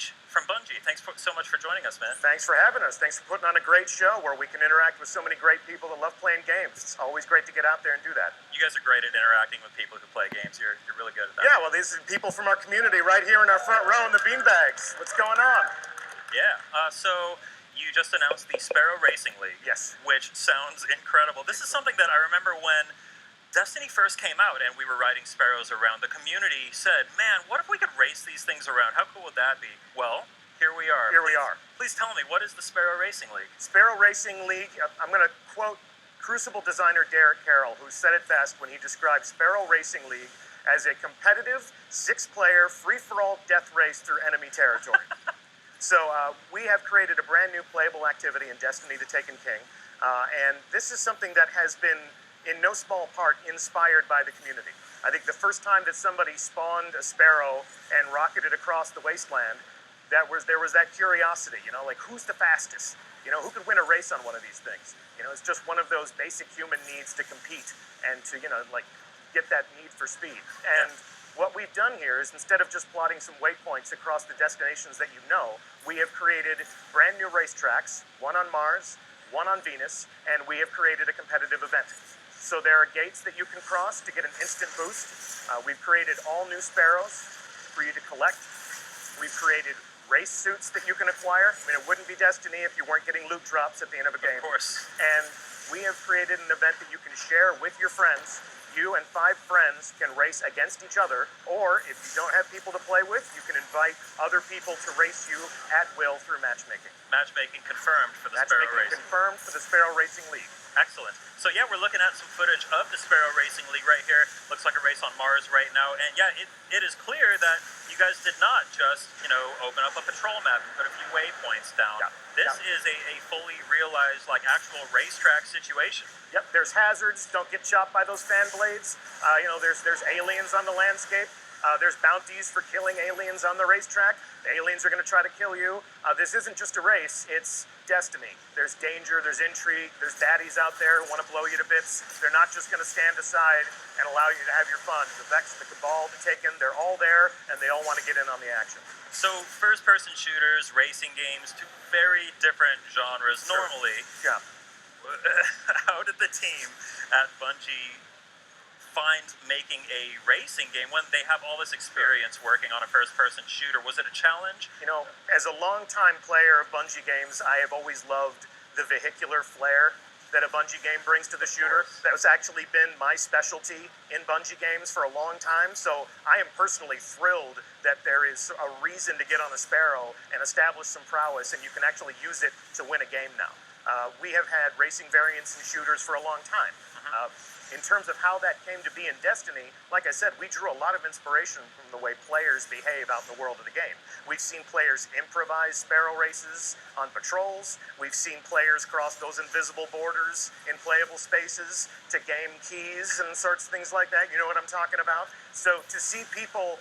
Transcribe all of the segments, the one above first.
DEEJ from Bungie. Thanks so much for joining us, man. Thanks for having us. Thanks for putting on a great show where we can interact with so many great people that love playing games. It's always great to get out there and do that. You guys are great at interacting with people who play games. You're really good at that. Yeah, well, these are people from our community right here in our front row in the beanbags. What's going on? Yeah, so you just announced the SPARROW Racing League. Yes. Which sounds incredible. This is something that I remember when Destiny first came out and we were riding Sparrows around. The community said, man, what if we could race these things around? How cool would that be? Well, here we are. We are. Please tell me, what is the SPARROW Racing League? SPARROW Racing League, I'm going to quote Crucible designer Derek Carroll, who said it best when he described SPARROW Racing League as a competitive, 6-player, free-for-all death race through enemy territory. So we have created a brand new playable activity in Destiny: The Taken King, and this is something that has been, in no small part, inspired by the community. I think the first time that somebody spawned a Sparrow and rocketed across the wasteland, there was that curiosity, like who's the fastest? Who could win a race on one of these things? It's just one of those basic human needs to compete and to, get that need for speed. And what we've done here is, instead of just plotting some waypoints across the destinations that you know, we have created brand new racetracks, one on Mars, one on Venus, and we have created a competitive event. So there are gates that you can cross to get an instant boost. We've created all new Sparrows for you to collect. We've created race suits that you can acquire. I mean, it wouldn't be Destiny if you weren't getting loot drops at the end of a game. Of course. And we have created an event that you can share with your friends. You and 5 friends can race against each other, or if you don't have people to play with, you can invite other people to race you at will through matchmaking. Matchmaking confirmed for the SPARROW Racing. Confirmed for the SPARROW Racing League. Excellent. So yeah, we're looking at some footage of the SPARROW Racing League right here. Looks like a race on Mars right now. And yeah, it is clear that you guys did not just, open up a patrol map and put a few waypoints down. Yeah. This is a fully realized, actual racetrack situation. Yep, there's hazards. Don't get chopped by those fan blades. There's aliens on the landscape. There's bounties for killing aliens on the racetrack. The aliens are going to try to kill you. This isn't just a race, it's Destiny. There's danger, there's intrigue, there's baddies out there who want to blow you to bits. They're not just going to stand aside and allow you to have your fun. The Vex, the Cabal, the Taken, they're all there, and they all want to get in on the action. So first-person shooters, racing games, 2 very different genres. Sure. Normally, Yeah. how did the team at Bungie find making a racing game when they have all this experience working on a first-person shooter? Was it a challenge? As a longtime player of Bungie games, I have always loved the vehicular flair that a Bungie game brings to the shooter. That has actually been my specialty in Bungie games for a long time, so I am personally thrilled that there is a reason to get on a Sparrow and establish some prowess, and you can actually use it to win a game now. We have had racing variants in shooters for a long time. In terms of how that came to be in Destiny, like I said, we drew a lot of inspiration from the way players behave out in the world of the game. We've seen players improvise Sparrow races on patrols. We've seen players cross those invisible borders in playable spaces to game keys and sorts of things like that. You know what I'm talking about? So to see people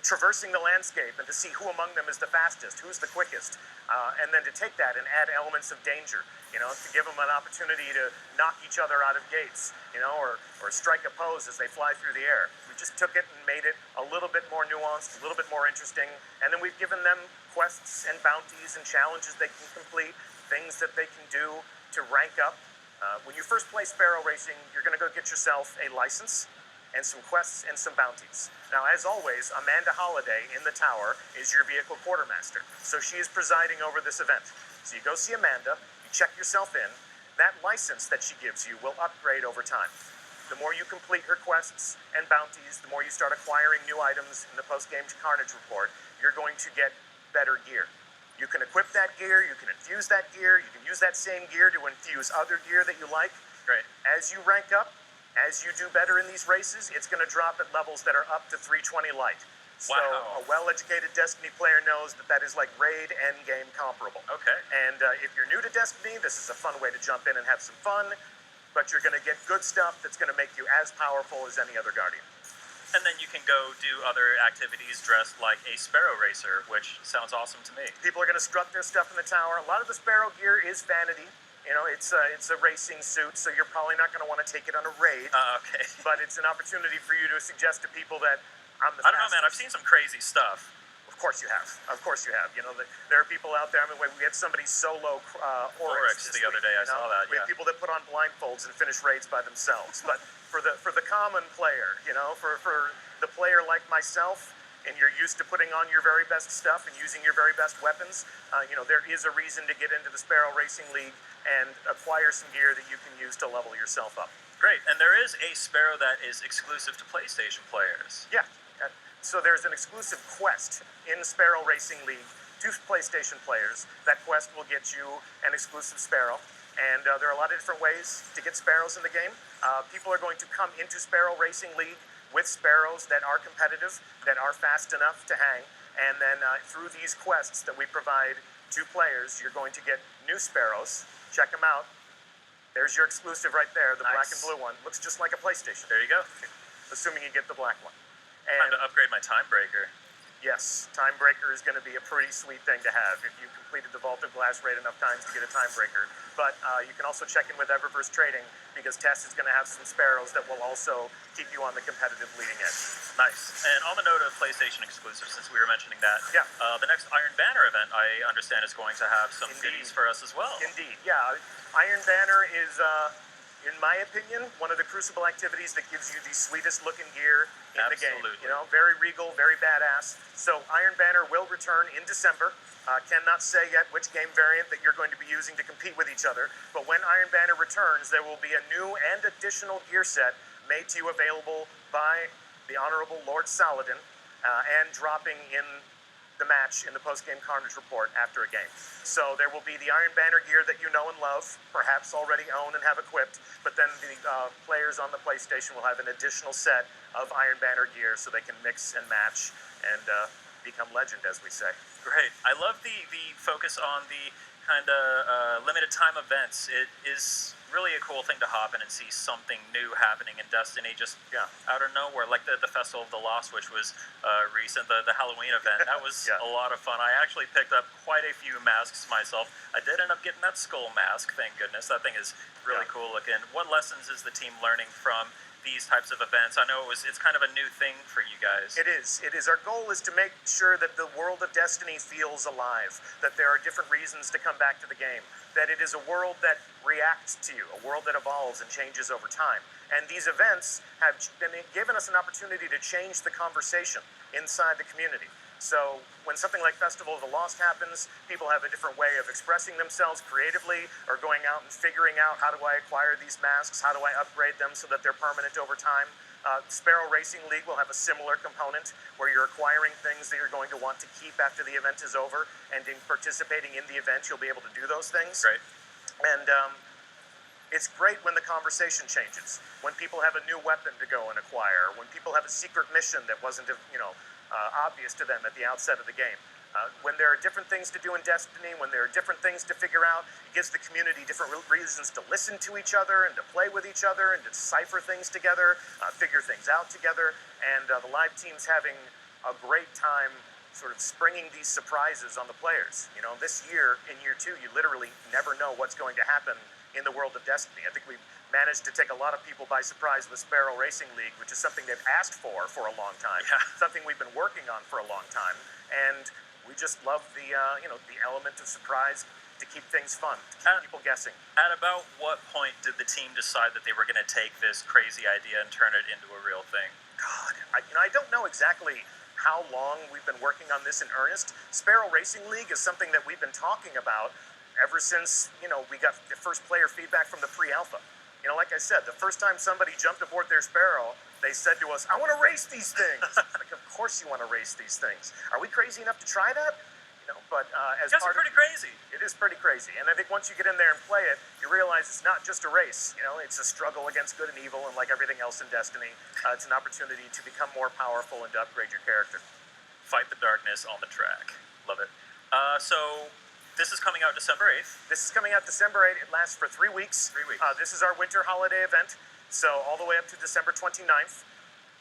traversing the landscape and to see who among them is the fastest, who's the quickest, and then to take that and add elements of danger, to give them an opportunity to knock each other out of gates, or strike a pose as they fly through the air. We just took it and made it a little bit more nuanced, a little bit more interesting, and then we've given them quests and bounties and challenges they can complete, things that they can do to rank up. When you first play SPARROW Racing, you're going to go get yourself a license and some quests and some bounties. Now, as always, Amanda Holliday in the tower is your vehicle quartermaster. So she is presiding over this event. So you go see Amanda, you check yourself in. That license that she gives you will upgrade over time. The more you complete her quests and bounties, the more you start acquiring new items in the post-game Carnage report, you're going to get better gear. You can equip that gear, you can infuse that gear, you can use that same gear to infuse other gear that you like. Great. As you rank up, as you do better in these races, it's going to drop at levels that are up to 320 light. So wow. A well-educated Destiny player knows that is like raid endgame comparable. Okay. And if you're new to Destiny, this is a fun way to jump in and have some fun, but you're going to get good stuff that's going to make you as powerful as any other Guardian. And then you can go do other activities dressed like a Sparrow racer, which sounds awesome to me. People are going to strut their stuff in the tower. A lot of the Sparrow gear is vanity. It's a racing suit, so you're probably not going to want to take it on a raid. Okay. But it's an opportunity for you to suggest to people that I'm the I don't know, man. I've fastest. seen some crazy stuff. Of Of course you have. Of course you have. You know, there are people out there. I mean, we had somebody solo Oryx the other day. I saw that. We have people that put on blindfolds and finish raids by themselves. But for the common player, you know, for the player like myself, and you're used to putting on your very best stuff and using your very best weapons, you know, there is a reason to get into the Sparrow Racing League and acquire some gear that you can use to level yourself up. Great, and there is a Sparrow that is exclusive to PlayStation players. Yeah. So there's an exclusive quest in Sparrow Racing League to PlayStation players. That quest will get you an exclusive Sparrow. And there are a lot of different ways to get Sparrows in the game. People are going to come into Sparrow Racing League with Sparrows that are competitive, that are fast enough to hang. And then through these quests that we provide to players, you're going to get new Sparrows. Check them out. There's your exclusive right there, the black and blue one. Looks just like a PlayStation. There you go. Assuming you get the black one. Time to upgrade my Time Breaker. Yes, Time Breaker is going to be a pretty sweet thing to have if you completed the Vault of Glass raid enough times to get a Time Breaker. But you can also check in with Eververse Trading because Tess is going to have some Sparrows that will also keep you on the competitive leading edge. Nice. And on the note of PlayStation exclusive, since we were mentioning that, the next Iron Banner event, I understand, is going to have some goodies for us as well. Indeed, yeah. Iron Banner is, in my opinion, one of the Crucible activities that gives you the sweetest looking gear in the game. You know, very regal, very badass. So Iron Banner will return in December. Cannot say yet which game variant that you're going to be using to compete with each other. But when Iron Banner returns, there will be a new and additional gear set made to you available by the Honorable Lord Saladin and dropping in the match in the post-game Carnage report after a game. So there will be the Iron Banner gear that you know and love, perhaps already own and have equipped, but then the players on the PlayStation will have an additional set of Iron Banner gear so they can mix and match and become legend, as we say. Great. I love the focus on the kind of limited time events. It is really a cool thing to hop in and see something new happening in Destiny just out of nowhere, like the Festival of the Lost, which was recent, the Halloween event. That was a lot of fun. I actually picked up quite a few masks myself. I did end up getting that skull mask, thank goodness. That thing is really cool looking. What lessons is the team learning from these types of events? I know it's kind of a new thing for you guys. It is. Our goal is to make sure that the world of Destiny feels alive, that there are different reasons to come back to the game, that it is a world that reacts to you, a world that evolves and changes over time. And these events have been given us an opportunity to change the conversation inside the community. So when something like Festival of the Lost happens, people have a different way of expressing themselves creatively or going out and figuring out, how do I acquire these masks? How do I upgrade them so that they're permanent over time? Sparrow Racing League will have a similar component where you're acquiring things that you're going to want to keep after the event is over, and in participating in the event, you'll be able to do those things. Right. And it's great when the conversation changes, when people have a new weapon to go and acquire, when people have a secret mission that wasn't, obvious to them at the outset of the game. When there are different things to do in Destiny, when there are different things to figure out, it gives the community different reasons to listen to each other and to play with each other and to decipher things together, figure things out together. And the live team's having a great time sort of springing these surprises on the players. You know, this year, in year 2, you literally never know what's going to happen in the world of Destiny. I think we've managed to take a lot of people by surprise with Sparrow Racing League, which is something they've asked for a long time, something we've been working on for a long time, and we just love the the element of surprise to keep things fun, to keep people guessing. At about what point did the team decide that they were going to take this crazy idea and turn it into a real thing? God, I don't know exactly how long we've been working on this in earnest. Sparrow Racing League is something that we've been talking about ever since, we got the first player feedback from the pre-alpha. Like I said, the first time somebody jumped aboard their Sparrow, they said to us, I want to race these things. Like, of course you want to race these things. Are we crazy enough to try that? But as you guys are pretty crazy. It is pretty crazy. And I think once you get in there and play it, you realize it's not just a race. It's a struggle against good and evil, and like everything else in Destiny, it's an opportunity to become more powerful and to upgrade your character. Fight the darkness on the track. Love it. So this is coming out December 8th. This is coming out December 8th. It lasts for 3 weeks. 3 weeks. This is our winter holiday event. So all the way up to December 29th,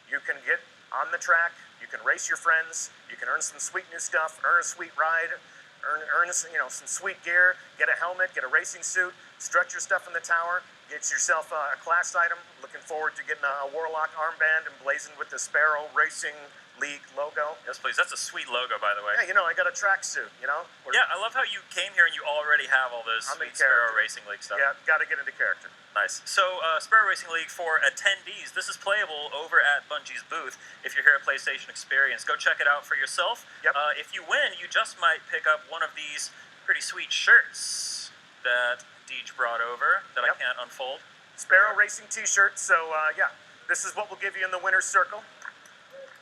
you can get on the track, you can race your friends, you can earn some sweet new stuff, earn a sweet ride, earn some sweet gear, get a helmet, get a racing suit, strut your stuff in the tower, get yourself a class item. Looking forward to getting a Warlock armband emblazoned with the Sparrow Racing League logo. Yes, please. That's a sweet logo, by the way. Yeah, I got a tracksuit, Yeah, I love how you came here and you already have all those I'm in sweet Sparrow character. Racing League stuff. Yeah, got to get into character. Nice. So, Sparrow Racing League for attendees. This is playable over at Bungie's booth. If you're here at PlayStation Experience, go check it out for yourself. Yep. If you win, you just might pick up one of these pretty sweet shirts that DEEJ brought over that I Yep. can't unfold. Sparrow Racing t-shirt. So, yeah, this is what we'll give you in the winner's circle.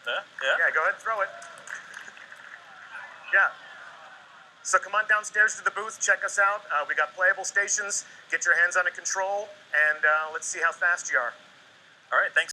Yeah. Yeah, go ahead and throw it. Yeah. So come on downstairs to the booth, check us out. We got playable stations. Get your hands on a control, and let's see how fast you are. All right. Thanks.